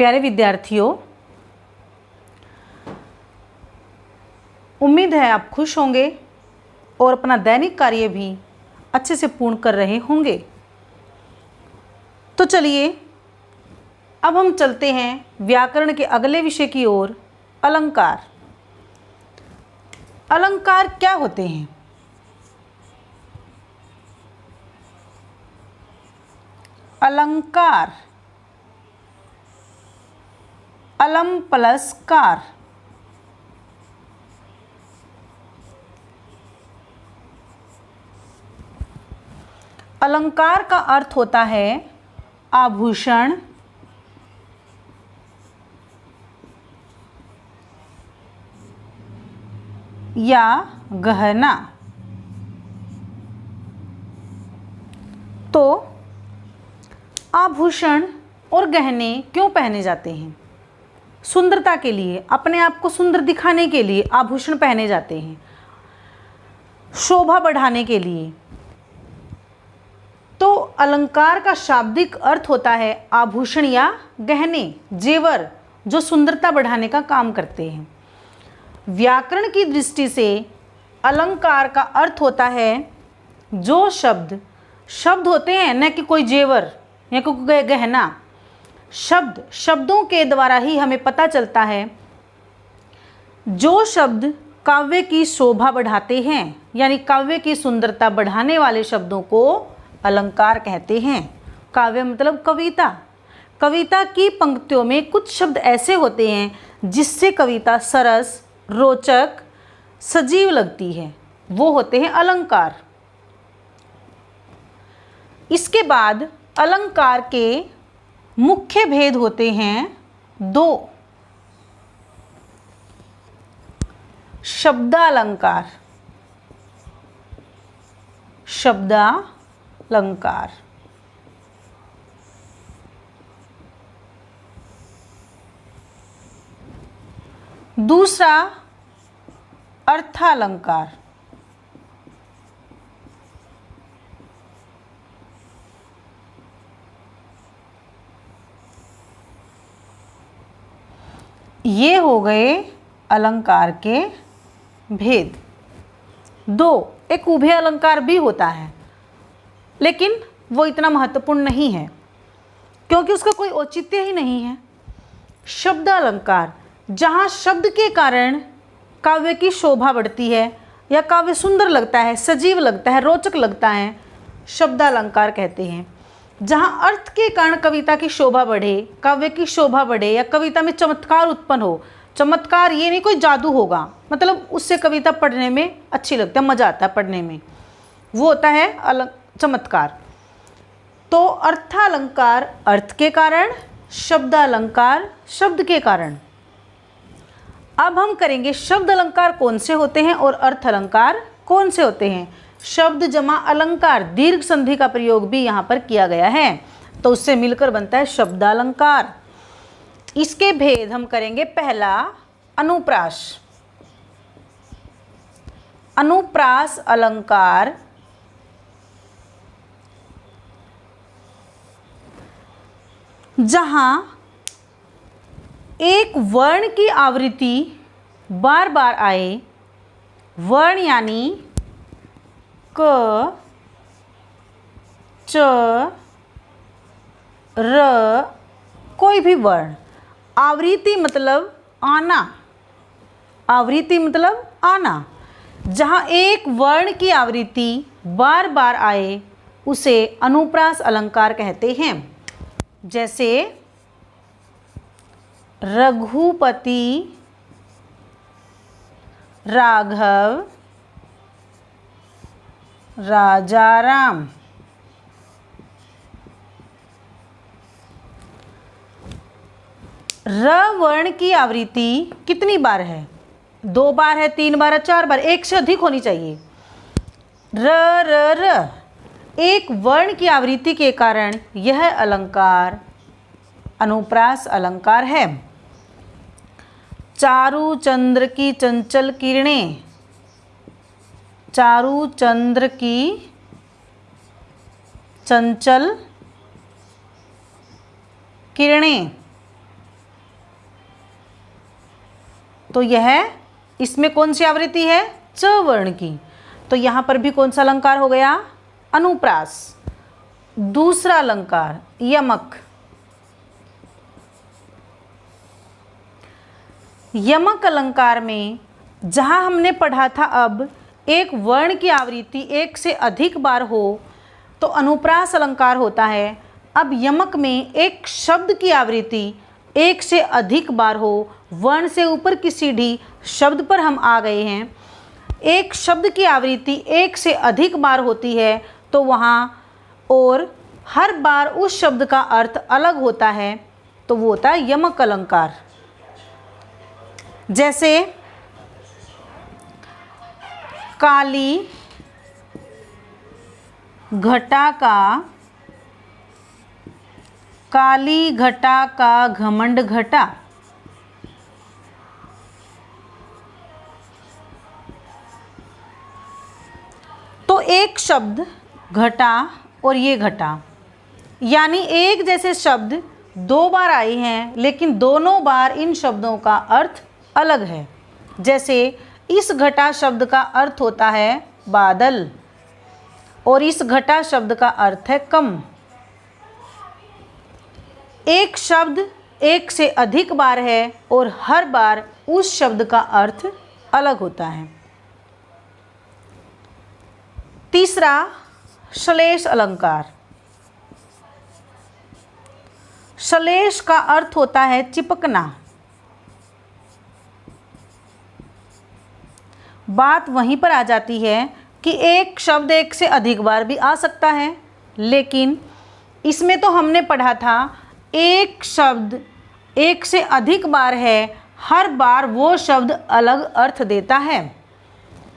प्यारे विद्यार्थियों, उम्मीद है आप खुश होंगे और अपना दैनिक कार्य भी अच्छे से पूर्ण कर रहे होंगे। तो चलिए अब हम चलते हैं व्याकरण के अगले विषय की ओर, अलंकार। अलंकार क्या होते हैं? अलंकार, अलम प्लस कार। अलंकार का अर्थ होता है आभूषण, या गहना। तो आभूषण और गहने क्यों पहने जाते हैं? सुंदरता के लिए, अपने आप को सुंदर दिखाने के लिए आभूषण पहने जाते हैं, शोभा बढ़ाने के लिए। तो अलंकार का शाब्दिक अर्थ होता है आभूषण या गहने, जेवर, जो सुंदरता बढ़ाने का काम करते हैं। व्याकरण की दृष्टि से अलंकार का अर्थ होता है जो शब्द होते हैं, न कि कोई जेवर या कोई गहना। शब्दों के द्वारा ही हमें पता चलता है। जो शब्द काव्य की शोभा बढ़ाते हैं, यानी काव्य की सुंदरता बढ़ाने वाले शब्दों को अलंकार कहते हैं। काव्य मतलब कविता। कविता की पंक्तियों में कुछ शब्द ऐसे होते हैं जिससे कविता सरस, रोचक, सजीव लगती है, वो होते हैं अलंकार। इसके बाद अलंकार के मुख्य भेद होते हैं दो। शब्दालंकार, शब्दालंकार। दूसरा अर्थालंकार। ये हो गए अलंकार के भेद। दो, एक उभय अलंकार भी होता है, लेकिन वो इतना महत्वपूर्ण नहीं है क्योंकि उसका कोई औचित्य ही नहीं है। शब्द अलंकार, जहाँ शब्द के कारण काव्य की शोभा बढ़ती है या काव्य सुंदर लगता है, सजीव लगता है, रोचक लगता है, शब्दालंकार कहते हैं। जहाँ अर्थ के कारण कविता की शोभा बढ़े, काव्य की शोभा बढ़े, या कविता में चमत्कार उत्पन्न हो। चमत्कार ये नहीं कोई जादू होगा, मतलब उससे कविता पढ़ने में अच्छी लगती है, मज़ा आता है पढ़ने में, वो होता है चमत्कार। तो अर्थालंकार अर्थ के कारण, शब्दालंकार शब्द के कारण। अब हम करेंगे शब्द अलंकार कौन से होते हैं और अर्थ अलंकार कौन से होते हैं। शब्द जमा अलंकार, दीर्घ संधि का प्रयोग भी यहाँ पर किया गया है, तो उससे मिलकर बनता है शब्दालंकार। इसके भेद हम करेंगे। पहला, अनुप्रास। अनुप्रास अलंकार जहाँ एक वर्ण की आवृत्ति बार बार आए। वर्ण यानी क, च, र, कोई भी वर्ण। आवृत्ति मतलब आना, आवृत्ति मतलब आना। जहाँ एक वर्ण की आवृत्ति बार बार आए उसे अनुप्रास अलंकार कहते हैं। जैसे रघुपति, राघव, राजाराम। र वर्ण की आवृत्ति कितनी बार है? 2 बार है, 3 बार है, 4 बार, एक से अधिक होनी चाहिए। र र र एक वर्ण की आवृत्ति के कारण यह अलंकार अनुप्रास अलंकार है। चारु चंद्र की चंचल किरणें, चारु चंद्र की चंचल किरणें, तो यह इसमें कौन सी आवृत्ति है? च वर्ण की। तो यहाँ पर भी कौन सा अलंकार हो गया? अनुप्रास। दूसरा अलंकार यमक। यमक अलंकार में जहाँ हमने पढ़ा था अब एक वर्ण की आवृत्ति एक से अधिक बार हो तो अनुप्रास अलंकार होता है। अब यमक में एक शब्द की आवृत्ति एक से अधिक बार हो, वर्ण से ऊपर की सीढ़ी शब्द पर हम आ गए हैं, एक शब्द की आवृत्ति एक से अधिक बार होती है तो वहाँ और हर बार उस शब्द का अर्थ अलग होता है, तो वो होता है यमक अलंकार। जैसे काली घटा का, काली घटा का घमंड घटा। तो एक शब्द घटा और ये घटा, यानी एक जैसे शब्द दो बार आए हैं लेकिन दोनों बार इन शब्दों का अर्थ अलग है। जैसे इस घटा शब्द का अर्थ होता है बादल और इस घटा शब्द का अर्थ है कम। एक शब्द एक से अधिक बार है और हर बार उस शब्द का अर्थ अलग होता है। तीसरा श्लेष अलंकार। श्लेष का अर्थ होता है चिपकना। बात वहीं पर आ जाती है कि एक शब्द एक से अधिक बार भी आ सकता है, लेकिन इसमें तो हमने पढ़ा था एक शब्द एक से अधिक बार है, हर बार वो शब्द अलग अर्थ देता है।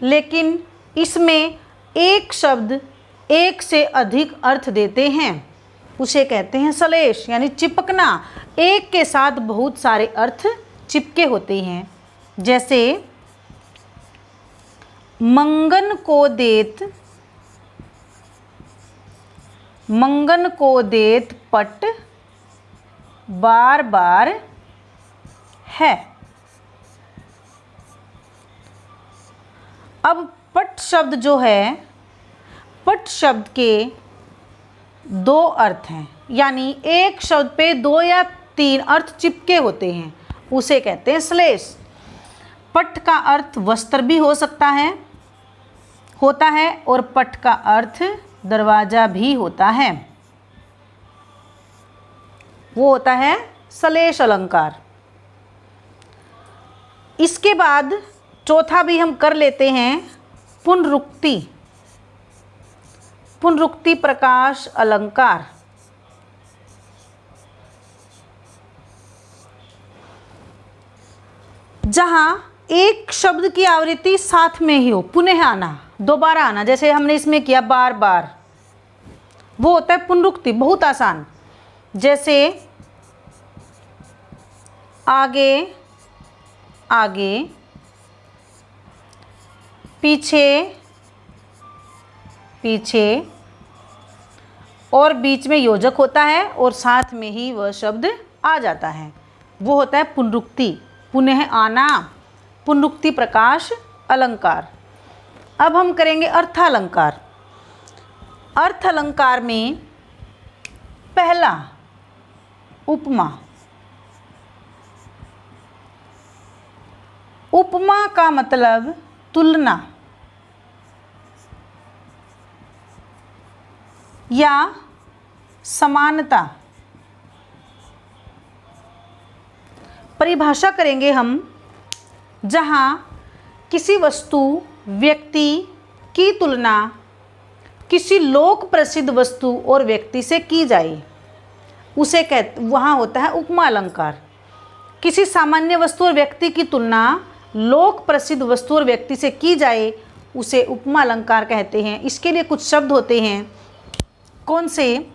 लेकिन इसमें एक शब्द एक से अधिक अर्थ देते हैं, उसे कहते हैं श्लेष, यानी चिपकना। एक के साथ बहुत सारे अर्थ चिपके होते हैं। जैसे मंगन को देत, मंगन को देत पट बार बार है। अब पट शब्द जो है, पट शब्द के दो अर्थ हैं, यानी एक शब्द पे दो या तीन अर्थ चिपके होते हैं, उसे कहते हैं श्लेष। पट का अर्थ वस्त्र भी हो सकता है, होता है, और पट का अर्थ दरवाजा भी होता है, वो होता है श्लेष अलंकार। इसके बाद चौथा भी हम कर लेते हैं पुनरुक्ति। पुनरुक्ति प्रकाश अलंकार। जहां एक शब्द की आवृत्ति साथ में ही हो, पुनः आना, दोबारा आना, जैसे हमने इसमें किया बार बार, वो होता है पुनरुक्ति। बहुत आसान। जैसे आगे आगे, पीछे पीछे, और बीच में योजक होता है और साथ में ही वह शब्द आ जाता है, वो होता है पुनरुक्ति, पुनः आना, पुनरुक्ति प्रकाश अलंकार। अब हम करेंगे अर्थालंकार। अर्थ अलंकार में पहला उपमा। उपमा का मतलब तुलना या समानता। परिभाषा करेंगे हम, जहाँ किसी वस्तु, व्यक्ति की तुलना किसी लोक प्रसिद्ध वस्तु और व्यक्ति से की जाए, उसे वहाँ होता है उपमा अलंकार। किसी सामान्य वस्तु और व्यक्ति की तुलना लोक प्रसिद्ध वस्तु और व्यक्ति से की जाए, उसे उपमा अलंकार कहते हैं। इसके लिए कुछ शब्द होते हैं। कौन से?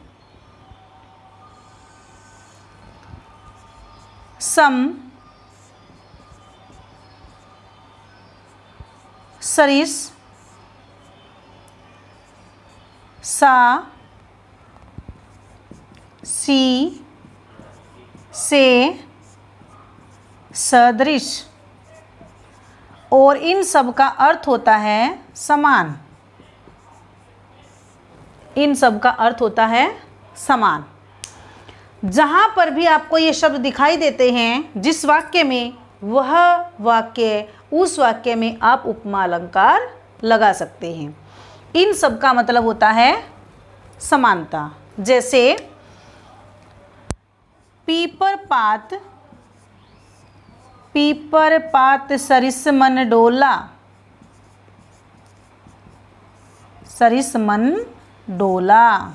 सम, सरिस, सा, सी, से, सदृश। और इन सब का अर्थ होता है समान। इन सब का अर्थ होता है समान। जहाँ पर भी आपको ये शब्द दिखाई देते हैं जिस वाक्य में, वह वाक्य, उस वाक्य में आप उपमा अलंकार लगा सकते हैं। इन सब का मतलब होता है समानता। जैसे पीपर पात, पीपर पात सरिस मन डोला, सरिस मन डोला।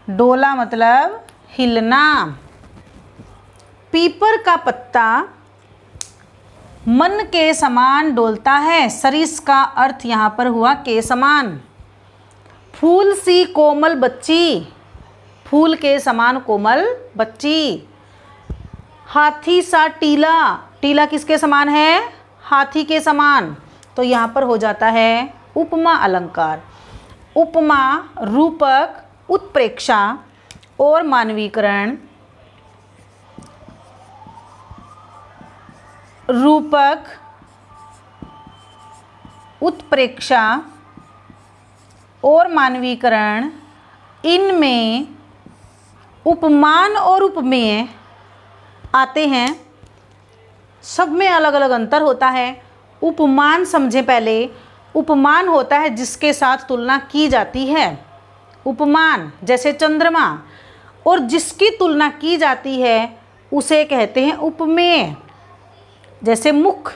डोला मतलब हिलना। पीपर का पत्ता मन के समान डोलता है। सरिस का अर्थ यहाँ पर हुआ के समान। फूल सी कोमल बच्ची, फूल के समान कोमल बच्ची। हाथी सा टीला, टीला किसके समान है? हाथी के समान। तो यहाँ पर हो जाता है उपमा अलंकार। उपमा, रूपक, उत्प्रेक्षा और मानवीकरण। रूपक, उत्प्रेक्षा और मानवीकरण, इनमें उपमान और उपमेय आते हैं। सब में अलग अलग अंतर होता है। उपमान समझें पहले। उपमान होता है जिसके साथ तुलना की जाती है। उपमान जैसे चंद्रमा, और जिसकी तुलना की जाती है उसे कहते हैं उपमेय। जैसे मुख,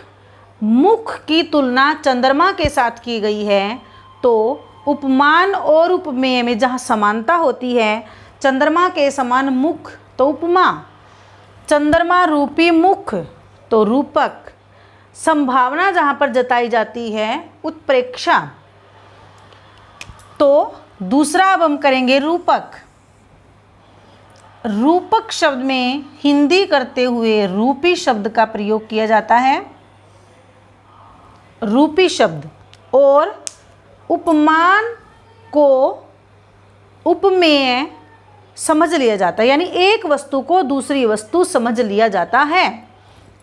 मुख की तुलना चंद्रमा के साथ की गई है, तो उपमान और उपमेय में जहाँ समानता होती है, चंद्रमा के समान मुख तो उपमा, चंद्रमा रूपी मुख तो रूपक। संभावना जहाँ पर जताई जाती है उत्प्रेक्षा। तो दूसरा अब हम करेंगे रूपक। रूपक शब्द में हिंदी करते हुए रूपी शब्द का प्रयोग किया जाता है। रूपी शब्द, और उपमान को उपमेय समझ लिया जाता है, यानी एक वस्तु को दूसरी वस्तु समझ लिया जाता है,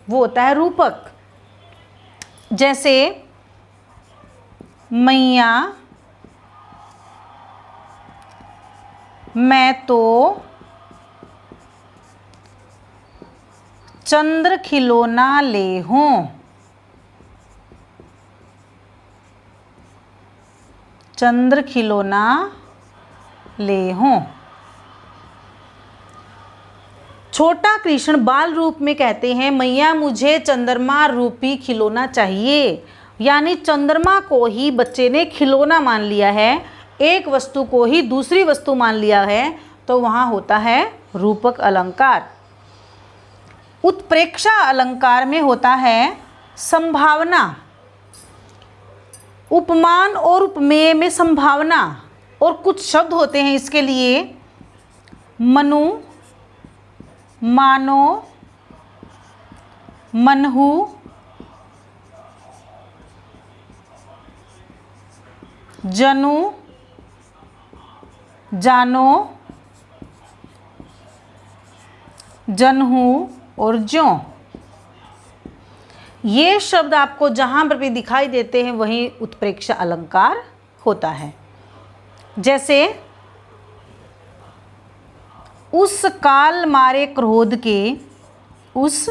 वो होता है रूपक। जैसे मैया, मैं तो चंद्र खिलौना ले हूँ। चंद्र खिलौना ले हूँ। छोटा कृष्ण बाल रूप में कहते हैं, मैया मुझे चंद्रमा रूपी खिलौना चाहिए। यानी चंद्रमा को ही बच्चे ने खिलौना मान लिया है, एक वस्तु को ही दूसरी वस्तु मान लिया है, तो वहाँ होता है रूपक अलंकार। उत्प्रेक्षा अलंकार में होता है संभावना। उपमान और उपमेय में संभावना, और कुछ शब्द होते हैं इसके लिए, मनु, मानो, मनहु, जनु, जानो, जनहु और ज्यों। ये शब्द आपको जहाँ पर भी दिखाई देते हैं वहीं उत्प्रेक्षा अलंकार होता है। जैसे उस काल मारे क्रोध के, उस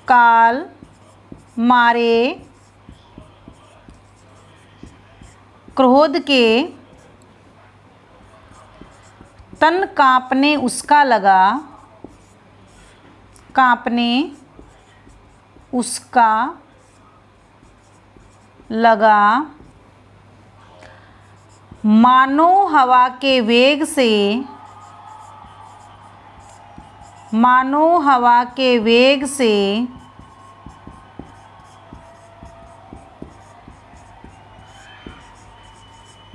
काल मारे क्रोध के, तन कांपने उसका लगा, कांपने उसका लगा, मानो हवा के वेग से, मानो हवा के वेग से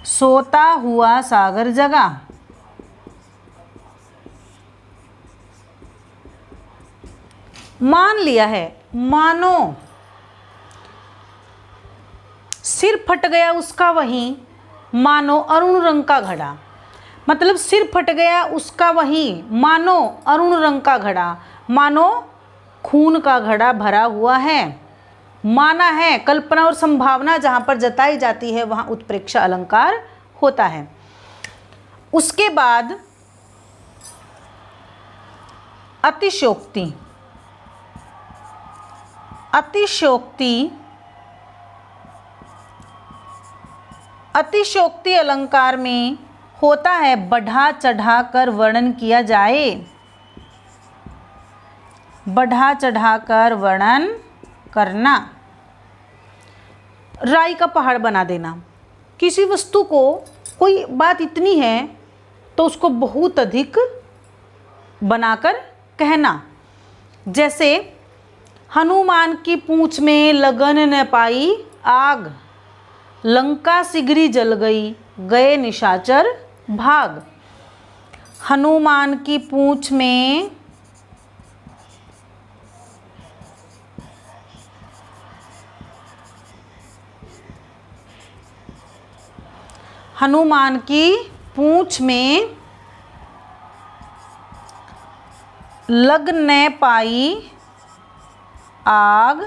सोता हुआ सागर जगा। मान लिया है, मानो। सिर फट गया उसका वहीं, मानो अरुण रंग का घड़ा। मतलब सिर फट गया उसका वहीं, मानो अरुण रंग का घड़ा, मानो खून का घड़ा भरा हुआ है। माना है, कल्पना और संभावना जहाँ पर जताई जाती है वहाँ उत्प्रेक्षा अलंकार होता है। उसके बाद अतिशयोक्ति। अतिशयोक्ति अलंकार में होता है बढ़ा चढ़ा कर वर्णन किया जाए, बढ़ा चढ़ा कर वर्णन करना। राई का पहाड़ बना देना, किसी वस्तु को कोई बात इतनी है तो उसको बहुत अधिक बनाकर कहना। जैसे हनुमान की पूंछ में लगन न पाई आग, लंका सिगरी जल गई, गए निशाचर भाग। हनुमान की पूंछ में हनुमान की पूंछ में लग न पाई आग,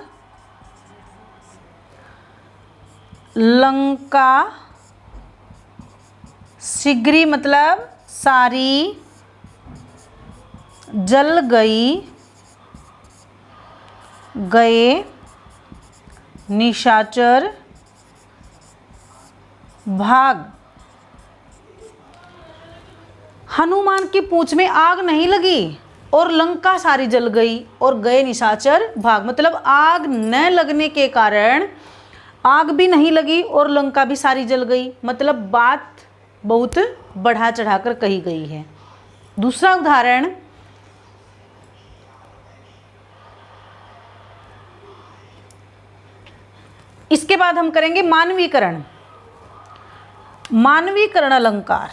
लंका सिगरी मतलब सारी जल गई, गए निशाचर भाग। हनुमान की पूंछ में आग नहीं लगी और लंका सारी जल गई और गए निशाचर भाग, मतलब आग न लगने के कारण आग भी नहीं लगी और लंका भी सारी जल गई, मतलब बात बहुत बढ़ा चढ़ाकर कही गई है। दूसरा उदाहरण, इसके बाद हम करेंगे मानवीकरण। मानवीकरण अलंकार।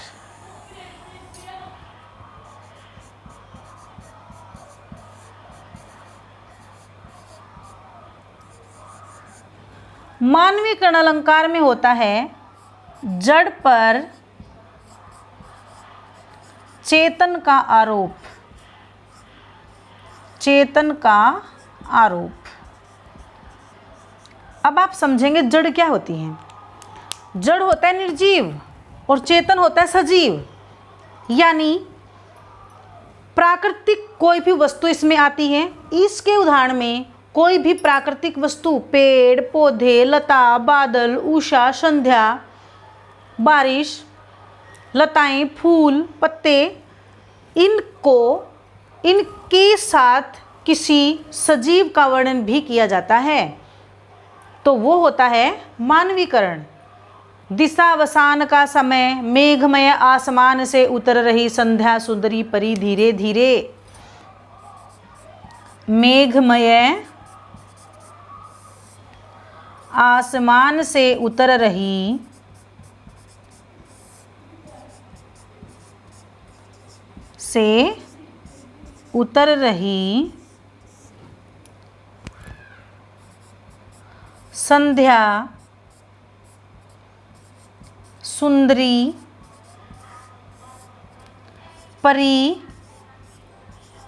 मानवीकरण अलंकार में होता है जड़ पर चेतन का आरोप, चेतन का आरोप। अब आप समझेंगे जड़ क्या होती है। जड़ होता है निर्जीव और चेतन होता है सजीव, यानी प्राकृतिक कोई भी वस्तु इसमें आती है। इसके उदाहरण में कोई भी प्राकृतिक वस्तु, पेड़ पौधे, लता, बादल, उषा, संध्या, बारिश, लताएं, फूल, पत्ते, इनके साथ किसी सजीव का वर्णन भी किया जाता है तो वो होता है मानवीकरण। दिशावसान का समय, मेघमय आसमान से उतर रही संध्या सुंदरी परी धीरे धीरे। मेघमय आसमान से उतर रही संध्या सुंदरी परी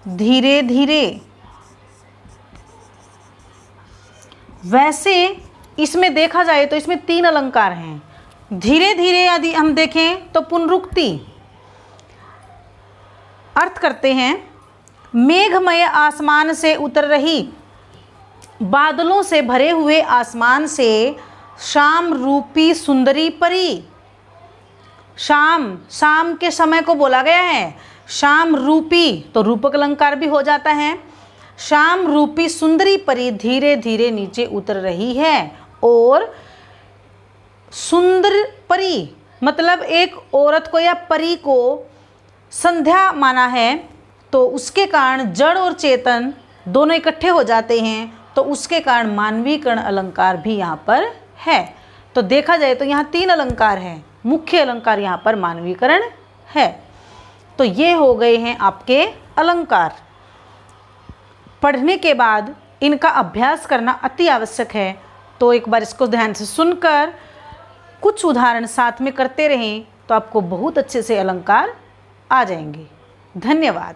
धीरे धीरे। वैसे इसमें देखा जाए तो इसमें 3 अलंकार हैं। धीरे धीरे यदि हम देखें तो पुनरुक्ति अर्थ करते हैं मेघमय आसमान से उतर रही, बादलों से भरे हुए आसमान से शाम रूपी सुंदरी परी। शाम के समय को बोला गया है। शाम रूपी तो रूपक अलंकार भी हो जाता है। शाम रूपी सुंदरी परी धीरे धीरे नीचे उतर रही है। और सुंदर परी मतलब एक औरत को या परी को संध्या माना है, तो उसके कारण जड़ और चेतन दोनों इकट्ठे हो जाते हैं, तो उसके कारण मानवीकरण अलंकार भी यहाँ पर है। तो देखा जाए तो यहाँ 3 अलंकार हैं, मुख्य अलंकार यहाँ पर मानवीकरण है। तो ये हो गए हैं आपके अलंकार। पढ़ने के बाद इनका अभ्यास करना अति आवश्यक है। तो एक बार इसको ध्यान से सुनकर कुछ उदाहरण साथ में करते रहें तो आपको बहुत अच्छे से अलंकार आ जाएंगे। धन्यवाद।